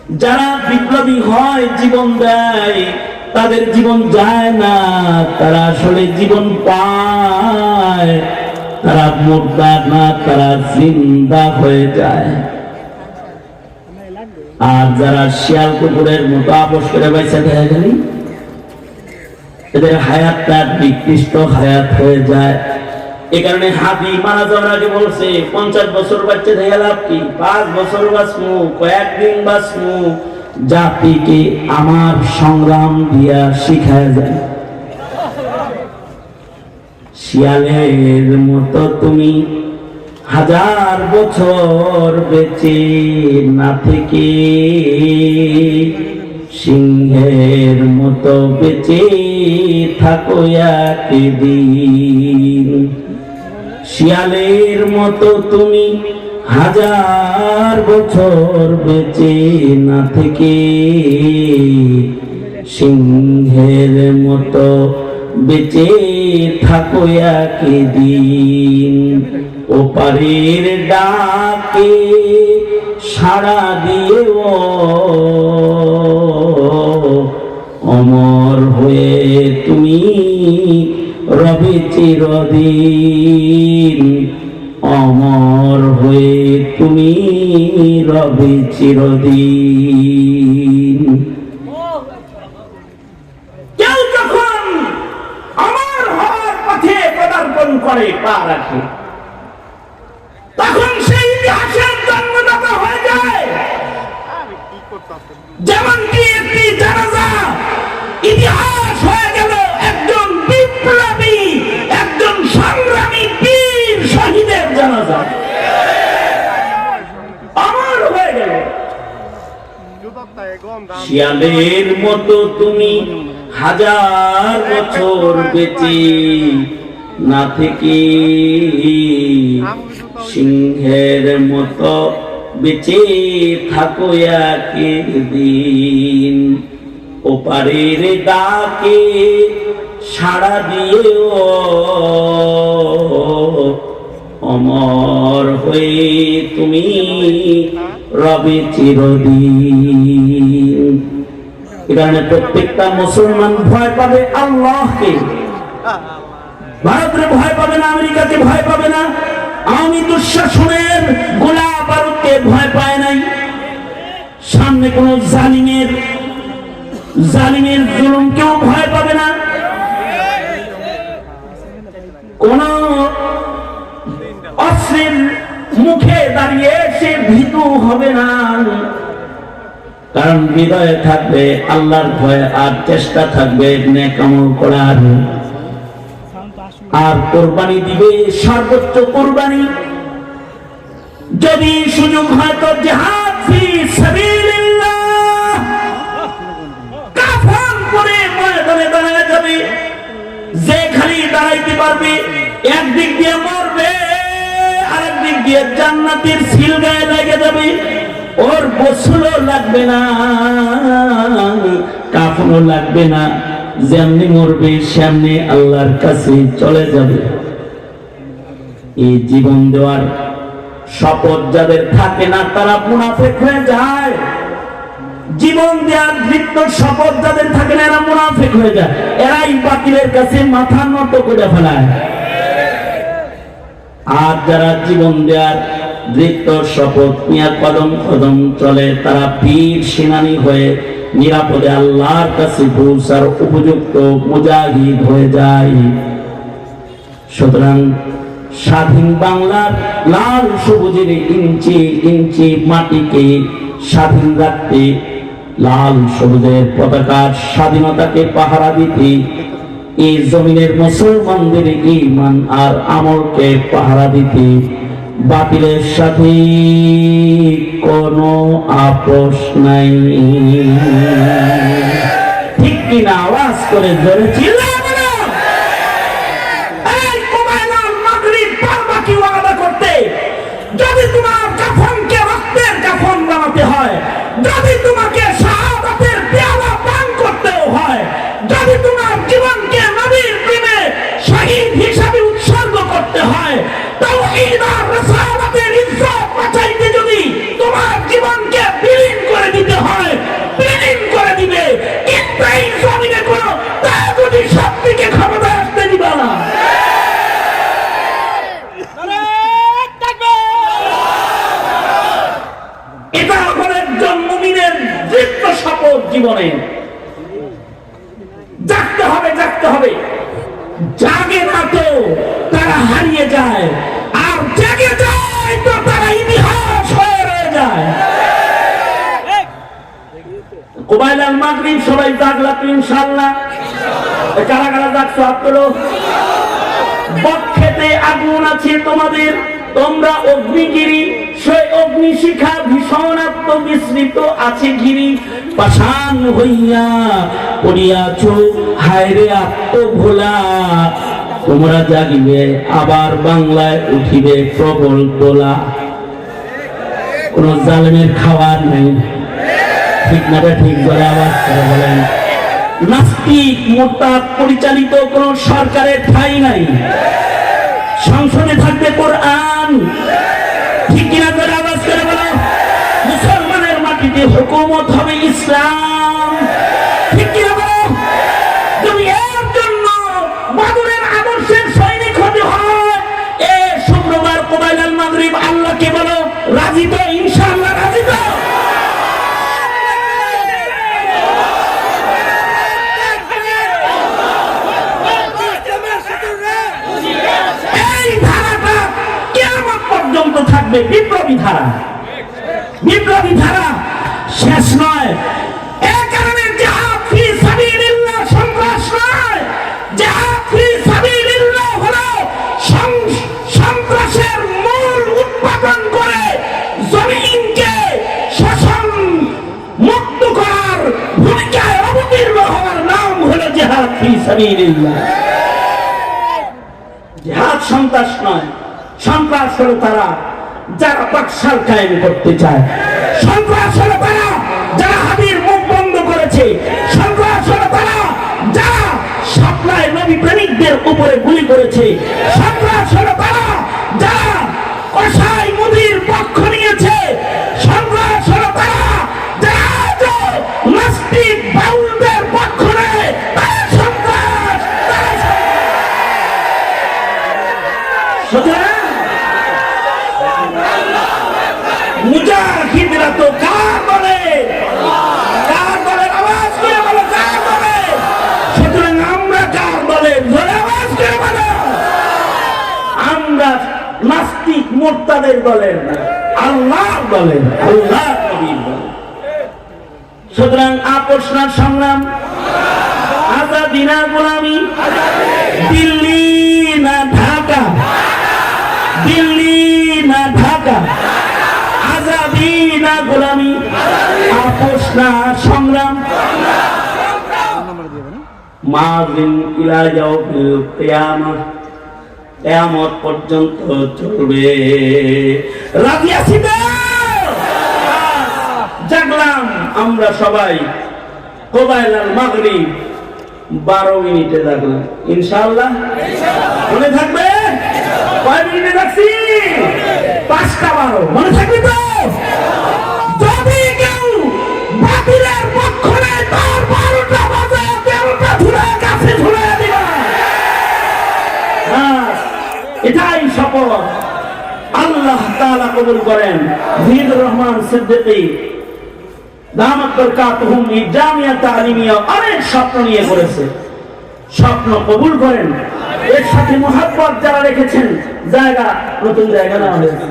যারা বিপ্লবী হয়, জীবন দেয়, তাদের জীবন যায় না, তারা আসলে জীবন পায়। তারা মুর্দা না, তারা জিন্দা হয়ে যায়। আর যারা শিয়াল কুকুরের মতো আপোষ করে বাইসা দেখা গেলি, এদের হায়াতটা নিকৃষ্ট হায়াত হয়ে যায়। এ কারণে হাদি মারা যাওয়ার আগে বলছে 50 বছর বাচ্চা থেকে লাভ কি, 5 বছর বাঁচমু, কয়েকদিন বাঁচমু, জাতিকে আমার সংগ্রাম দিয়া শিখায় যায়। শিয়ালের মতো তুমি 1000 বছর বেঁচে না থেকে সিংহের মতো বেঁচে থাকো একদিন। শিয়ালের মতো তুমি 1000 বছর বেঁচে না থেকে সিংহের মতো বেঁচে থাকো একদিন। ওপারের ডাকে সাড়া দিও অমর হয়ে তুমি রবে চিরদিন। অমর হয়ে তুমি রবে চিরদিন। কেউ যখন অমর হওয়ার পথে পদার্পণ করে, পা রাখে, তখন সেই ইতিহাসের জন্মদাতা হয়ে যায়। যেমন কি একটি জানাজা ইতিহাস হয়ে গেল একজন বিপ্লবী, একজন সংগ্রামী বীর শহীদের জানাজা অমর হয়ে গেল। শিয়ালের মতো তুমি 1000 বছর বেঁচে না থেকে সিংহের মতো বেঁচে থাকো একদিন। ওপারের ডাকে সাড়া দিও অমর হয়ে তুমি রবে চিরদিন। এখানে প্রত্যেকটা মুসলমান ভয় পাবে আল্লাহকে। ভারতের ভয় পাবে না, আমেরিকাকে ভয় পাবে না, আওয়ামী দুঃশাসনের গোলা বারুদকে ভয় পায় নাই। সামনে কোন জালিমের জুলুমকেও ভয় পাবে না। কোন অশ্লীল মুখে দাঁড়িয়ে সে ভীতু হবে না, কারণ হৃদয়ে থাকবে আল্লাহর ভয় আর চেষ্টা থাকবে নেক আমল করার। আর কোরবানি দিবে সর্বোচ্চ কোরবানি। যদি সুযোগ হয় তো জিহাদ ফি সাবিলিল্লাহ, কাফন পরে ময়দানে দাঁড়ায় যাবে। যে খালি দাঁড়াইতে পারবে, একদিক দিয়ে মরবে, আরেক দিক দিয়ে জান্নাতের সিল গায়ে লেগে যাবে। ওর গোসলও লাগবে না, কাফনও লাগবে না, যেমনি মরবে সেমনি আল্লাহর কাছে চলে যাবে। এই জীবন দেওয়ার শপথ যাদের থাকে না তারা মুনাফিক হয়ে যায়। জীবন দেওয়ার দৃপ্ত শপথ যাদের থাকে না এরা মুনাফিক হয়ে যায়। এরাই বাতিলের কাছে মাথা নত করে ফেলায়। আর যারা জীবন দেওয়ার দৃপ্ত শপথ নিয়ে কদম কদম চলে, তারা বীর সেনানী হয়ে নিরাপদে আল্লাহর কাছে পৌঁছার উপযুক্ত মুজাহিদ হয়ে যায়। সুতরাং স্বাধীন বাংলার লাল সবুজের ইঞ্চি ইঞ্চি মাটিকে স্বাধীন রাখতে, লাল সবুজের পতাকার স্বাধীনতাকে পাহারা দিতে, এই জমিনের মুসলমানদের ঈমান আর আমলকে পাহারা দিতে বাতিলের সাথে কোনো আপোষ নাই। ঠিক কিনা? আওয়াজ করে জোরে চিল্লাও। যদি তোমার কাফনকে রক্তের কাফন বানাতে হয়, যদি তোমাকে শাহাদাতের পেয়ালা পান করতেও হয়, যদি তোমার জীবনকে নবীর প্রেমে শহীদ হিসাবে উৎসর্গ করতে হয়, তাওহীদ আর রিসালাতের ইজ্জত বাঁচাইতে যদি তোমার জীবনকে বিলীন করে দিতে হয়, একজন মুমিনের দৃঢ় শপথ জীবনে। জাগতে হবে, জাগতে হবে। জাগে না তো তারা হারিয়ে যায়, আর জেগে যায় তো তারা ইতিহাস হয়ে রয়ে যায়। কোবাইল আল মাগরিব সবাই জাগলা তো ইনশাআল্লাহ। কারা কারা জাগছো হাত তোলো। বক্ষেতে আগুন আছে তোমাদের, তোমরা অগ্নিগিরি, সেই অগ্নিশিখা ভীষণ আত্মবিস্মৃত আছে গিরি। পাষাণ হইয়া পড়িয়াছ হায়রে আত্মভোলা, তোমরা জাগিবে আবার বাংলায় উঠিবে প্রবল তোলা। কোন জালেমের খাবার নেই, ঠিক না? ঠিক করে আওয়াজ করে বলেন। নাস্তিক মোরতাদ পরিচালিত কোন সরকারের ঠাঁই নাই। সংসদে থাকবে কোরআন, ঠিক কিনা করে আওয়াজ করে বলো। মুসলমানের মাটিতে হুকুমত হবে ইসলাম, ঠিক কিনা বলো। তুমি এর জন্য বাদুরের আদর্শের সৈনিক হতে হয়। এ শুক্রবার কোবাইল আল মাগরিব আল্লাহকে বলো রাজি তো? ইনশাআল্লাহ রাজি তো? থাকবে বিপ্লবী ধারা। বিপ্লবী ধারা শেষ নয়। এ কারণে জিহাদ ফি সাবিলিল্লাহ সন্ত্রাস নয়। জিহাদ ফি সাবিলিল্লাহ হলো সন্ত্রাসের মূল উৎপাদন করে জমিনকে শোষণ মুক্ত করার ভূমিকায় অবতীর্ণ হওয়ার নাম হলো জিহাদ ফি সাবিলিল্লাহ। জিহাদ সন্ত্রাস নয়। সন্ত্রাস হলো তারা যারা বাকশাল কায়েম করতে চায়। সন্ত্রাস হলো তারা যারা হাবির মুখ বন্ধ করেছে। সন্ত্রাস হলো তারা যারা স্বপ্নায় নবী প্রেমিকদের উপরে গুলি করেছে। সন্ত্রাস হলো তারা যারা কসাই মুদির পক্ষ নিয়েছে। সন্ত্রাস হলো তারা যারা নাস্তিক বাউলদের পক্ষ নেয়। তারা সন্ত্রাস। সুতরাং মুজাহিদরা তো কার বলে? কার বলে? আওয়াজ করে বলো কার বলে। সুতরাং আমরা কার বলে? জোরে আওয়াজ করে বলো। আমরা নাস্তিক মুরতাদের বলেন না, আল্লাহর বলেন, আল্লাহর নবীর বলেন। সুতরাং আপোষ না সংগ্রাম, আজাদি না গোলামি, দিল্লি না ঢাকা, দিল্লি না ঢাকা, আজাদি না গোলামি, আপোষ না সংগ্রাম। মাযিন ইলা ইয়াউমিল কিয়ামাহ, কিয়ামত পর্যন্ত চলবে। রাজি আছি তো? জাগলাম আমরা সবাই। কোবাইল আল মাগরিব 12 মিনিটে জাগলাম। ইনশাআল্লাহ মনে থাকবে? কয় মিনিটে যাচ্ছি? 5:12 মনে থাকবে তো? যদি কেউ বাতিলের পক্ষ নেয় তার 12টা বাজে 13টা ধুলে কাছে ধুলে দিবা। এটাই শপথ। আল্লাহ তাআলা কবুল করেন। জিয়াউর রহমান সিদ্দিকী দামাত বরকাতুহুম এই জামিয়া তালিমিয়া অনেক স্বপ্ন নিয়ে করেছে। স্বপ্ন কবুল করেন। এর সাথে মুহাব্বত যারা রেখেছেন, জায়গা নতুন জায়গা নেওয়া হয়েছে।